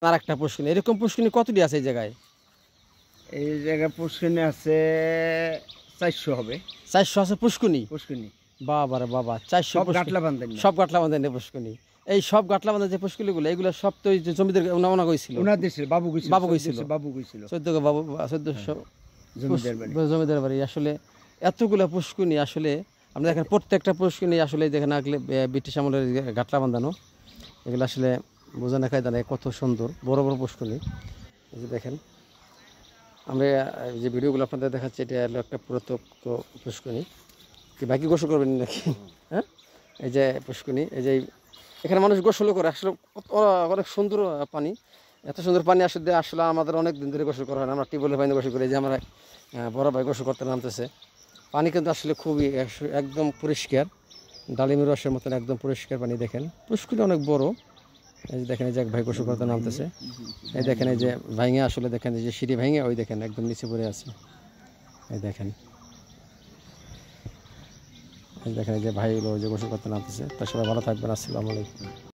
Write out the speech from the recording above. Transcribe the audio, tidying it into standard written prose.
আর একটা পুষ্কিনি, এরকম পুষ্কিনি কতটি আছে এই জায়গায়? এই জায়গায় পুষ্কিনি আছে 400 হবে। 400 আছে পুষ্কিনি? পুষ্কিনি বাবা রে বাবা, 400 সব পুষ্কিনি, গাটলা বান্ধেন না। সব গাটলা বাঁধেন পুষ্কিনি। এই সব গাটলা বাঁধা যে পুষ্কিনিগুলো, এগুলো সব তো এই যে জমিদের ওনা গইছিল, ওনার দেশে বাবু গইছিল, বাবু গইছিল, বাবু গইছিল 14 বাবু 1400 জমিদার বাড়ি। জমিদার বাড়ি। আসলে এতগুলা পুষ্কিনি, আসলে আমরা দেখেন প্রত্যেকটা পুষ্কিনি আসলে দেখেন আগলে ব্রিটিশ আমলের গাটলা বাঁধানো। এগুলো আসলে বোঝা না খায় দাঁড়ায় কত সুন্দর বড় বড় পুষ্কিনি। এই যে দেখেন, আমরা যে ভিডিওগুলো আপনাদের দেখাচ্ছি, এটা হলো একটা পুরাতন পুষ্কিনি। কি বাকি গোসল করবেন নাকি? হ্যাঁ, এই যে পুষ্কিনি, এই যে এখানে মানুষ গোসলও করে। আসলে অনেক সুন্দর পানি, এত সুন্দর পানি আসলে আসলে আমাদের অনেক দিন ধরে গোসল করা হয় না। আমরা টিউবওয়েলের পানিতে গোসল করি। এই যে আমরা বড় ভাই গোসল করতে নামতেছে। পানি কিন্তু আসলে খুবই একদম পরিষ্কার, ডালিমের রসের মতন একদম পরিষ্কার পানি। দেখেন পুষ্কিনি অনেক বড়। এই যে দেখেন, এই যে এক ভাই গোসল করতে নামতেছে। এই দেখেন, এই যে ভাইঙে আসলে দেখেন, এই যে সিঁড়ি ভেঙে ওই দেখেন একদম নিচে পড়ে আছে। এই দেখেন, এই দেখেন, এই যে ভাই যে গোসল করতে নামতেছে। তা সবাই ভালো থাকবেন। আসসালামু আলাইকুম।